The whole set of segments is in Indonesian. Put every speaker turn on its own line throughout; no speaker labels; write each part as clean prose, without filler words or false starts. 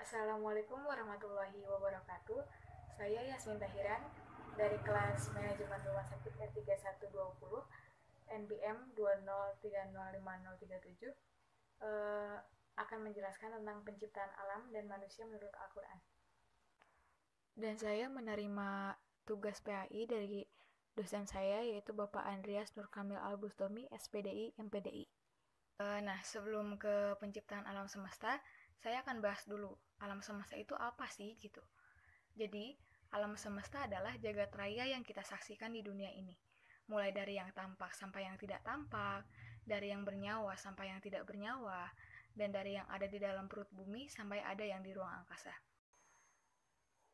Assalamualaikum warahmatullahi wabarakatuh. Saya Yasmin Tahiran dari kelas Manajemen Rumah Sakit R3120 NBM 2030537 akan menjelaskan tentang penciptaan alam dan manusia menurut Al-Quran. Dan saya menerima tugas PAI dari dosen saya yaitu Bapak Andreas Nur Kamil Al-Bustomi, SPDI, MPDI. Nah, sebelum ke penciptaan alam semesta, saya akan bahas dulu alam semesta itu apa sih gitu. Jadi, alam semesta adalah jagat raya yang kita saksikan di dunia ini. Mulai dari yang tampak sampai yang tidak tampak, dari yang bernyawa sampai yang tidak bernyawa, dan dari yang ada di dalam perut bumi sampai ada yang di ruang angkasa.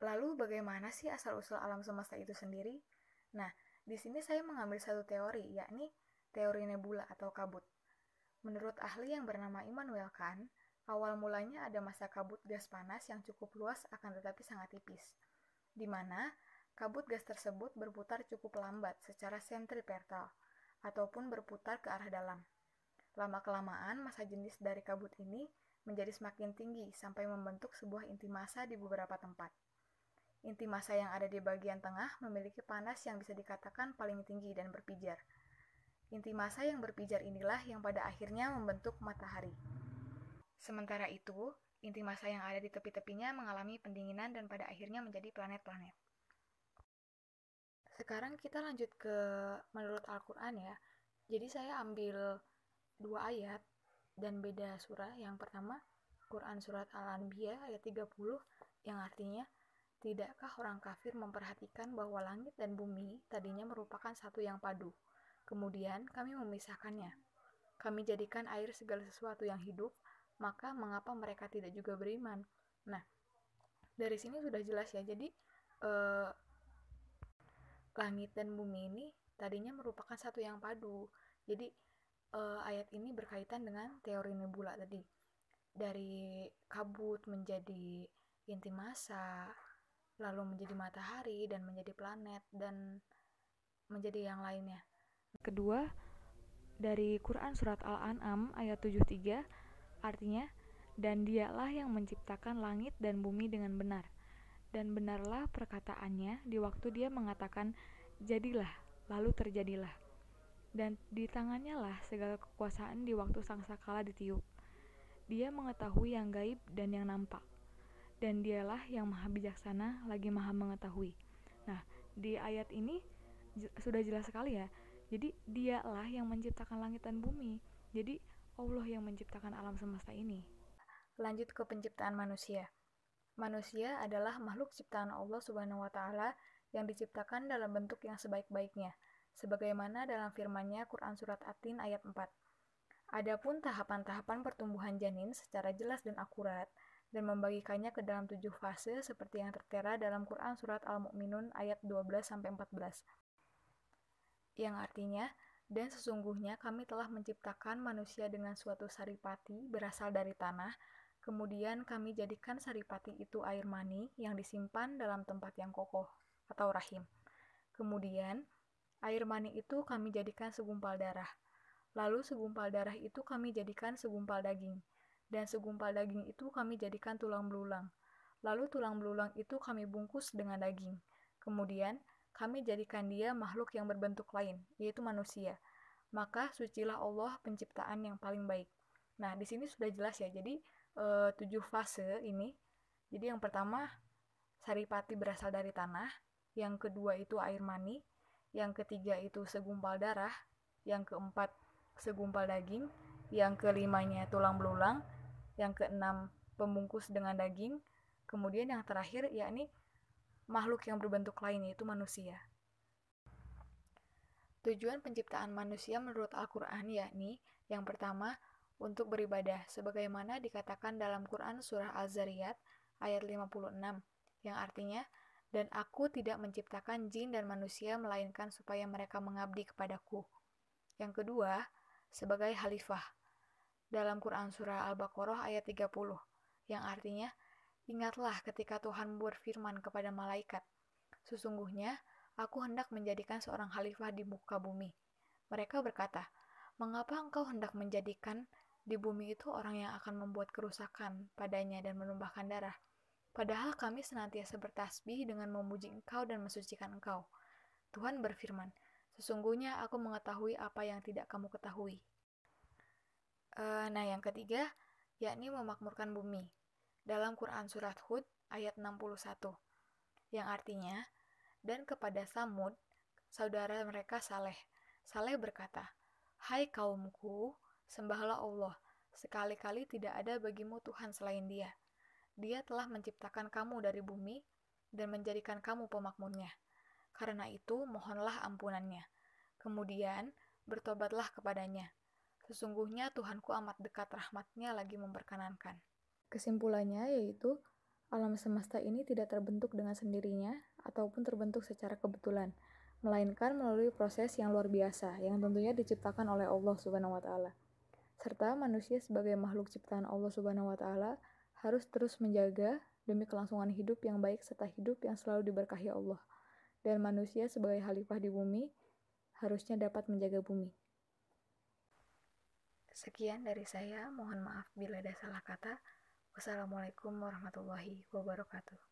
Lalu bagaimana sih asal-usul alam semesta itu sendiri? Nah, di sini saya mengambil satu teori, yakni teori nebula atau kabut. Menurut ahli yang bernama Immanuel Kant, awal mulanya ada masa kabut gas panas yang cukup luas akan tetapi sangat tipis, di mana kabut gas tersebut berputar cukup lambat secara sentripetal, ataupun berputar ke arah dalam. Lama-kelamaan, massa jenis dari kabut ini menjadi semakin tinggi sampai membentuk sebuah inti massa di beberapa tempat. Inti massa yang ada di bagian tengah memiliki panas yang bisa dikatakan paling tinggi dan berpijar. Inti massa yang berpijar inilah yang pada akhirnya membentuk matahari. Sementara itu, inti massa yang ada di tepi-tepinya mengalami pendinginan dan pada akhirnya menjadi planet-planet. Sekarang kita lanjut ke menurut Al-Quran ya. Jadi saya ambil dua ayat dan beda surah. Yang pertama, Quran Surat Al-Anbiya ayat 30 yang artinya, tidakkah orang kafir memperhatikan bahwa langit dan bumi tadinya merupakan satu yang padu. Kemudian kami memisahkannya. Kami jadikan air segala sesuatu yang hidup, maka mengapa mereka tidak juga beriman? Nah, dari sini sudah jelas ya. Jadi, langit dan bumi ini tadinya merupakan satu yang padu. Jadi, ayat ini berkaitan dengan teori nebula tadi. Dari kabut menjadi inti massa, lalu menjadi matahari, dan menjadi planet, dan menjadi yang lainnya. Kedua, dari Quran Surat Al-An'am ayat 73, artinya, dan dialah yang menciptakan langit dan bumi dengan benar. Dan benarlah perkataannya di waktu dia mengatakan, jadilah, lalu terjadilah. Dan di tangannya lah segala kekuasaan di waktu sangkakala ditiup. Dia mengetahui yang gaib dan yang nampak. Dan dialah yang maha bijaksana lagi maha mengetahui. Nah, di ayat ini sudah jelas sekali ya. Jadi dialah yang menciptakan langit dan bumi. Jadi Allah yang menciptakan alam semesta ini. Lanjut ke penciptaan manusia. Manusia adalah makhluk ciptaan Allah Subhanahu wa taala yang diciptakan dalam bentuk yang sebaik-baiknya, sebagaimana dalam firman-Nya Quran Surat At-Tin ayat 4. Adapun tahapan-tahapan pertumbuhan janin secara jelas dan akurat dan membagikannya ke dalam 7 fase seperti yang tertera dalam Quran Surat Al-Mu'minun ayat 12-14. Yang artinya, dan sesungguhnya kami telah menciptakan manusia dengan suatu saripati berasal dari tanah, kemudian kami jadikan saripati itu air mani yang disimpan dalam tempat yang kokoh atau rahim. Kemudian, air mani itu kami jadikan segumpal darah. Lalu segumpal darah itu kami jadikan segumpal daging. Dan segumpal daging itu kami jadikan tulang belulang. Lalu tulang belulang itu kami bungkus dengan daging. Kemudian, kami jadikan dia makhluk yang berbentuk lain, yaitu manusia. Maka sucilah Allah penciptaan yang paling baik. Nah, di sini sudah jelas ya. Jadi, 7 fase ini. Jadi yang pertama, saripati berasal dari tanah. Yang kedua itu air mani. Yang ketiga itu segumpal darah. Yang keempat, segumpal daging. Yang kelimanya tulang belulang. Yang keenam, pembungkus dengan daging. Kemudian yang terakhir, yakni makhluk yang berbentuk lain, yaitu manusia. Tujuan penciptaan manusia menurut Al-Quran yakni, yang pertama, untuk beribadah, sebagaimana dikatakan dalam Quran Surah Az-Zariyat ayat 56, yang artinya, dan aku tidak menciptakan jin dan manusia melainkan supaya mereka mengabdi kepadaku. Yang kedua, sebagai khalifah, dalam Quran Surah Al-Baqarah ayat 30, yang artinya, ingatlah ketika Tuhan berfirman kepada malaikat, sesungguhnya aku hendak menjadikan seorang khalifah di muka bumi. Mereka berkata, mengapa engkau hendak menjadikan Di bumi itu orang yang akan membuat kerusakan padanya dan menumpahkan darah. Padahal kami senantiasa bertasbih dengan memuji Engkau dan mensucikan Engkau. Tuhan berfirman, sesungguhnya aku mengetahui apa yang tidak kamu ketahui. Nah, yang ketiga, yakni memakmurkan bumi. Dalam Quran Surat Hud ayat 61, yang artinya, dan kepada Samud, saudara mereka Saleh. Saleh berkata, hai kaumku, sembahlah Allah, sekali-kali tidak ada bagimu Tuhan selain Dia. Dia telah menciptakan kamu dari bumi dan menjadikan kamu pemakmurnya. Karena itu, mohonlah ampunannya. Kemudian, bertobatlah kepadanya. Sesungguhnya Tuhanku amat dekat rahmatnya lagi memperkenankan. Kesimpulannya yaitu, alam semesta ini tidak terbentuk dengan sendirinya ataupun terbentuk secara kebetulan, melainkan melalui proses yang luar biasa yang tentunya diciptakan oleh Allah Subhanahu wa taala. Serta manusia sebagai makhluk ciptaan Allah Subhanahu wa taala harus terus menjaga demi kelangsungan hidup yang baik serta hidup yang selalu diberkahi Allah. Dan manusia sebagai khalifah di bumi harusnya dapat menjaga bumi. Sekian dari saya, mohon maaf bila ada salah kata. Wassalamualaikum warahmatullahi wabarakatuh.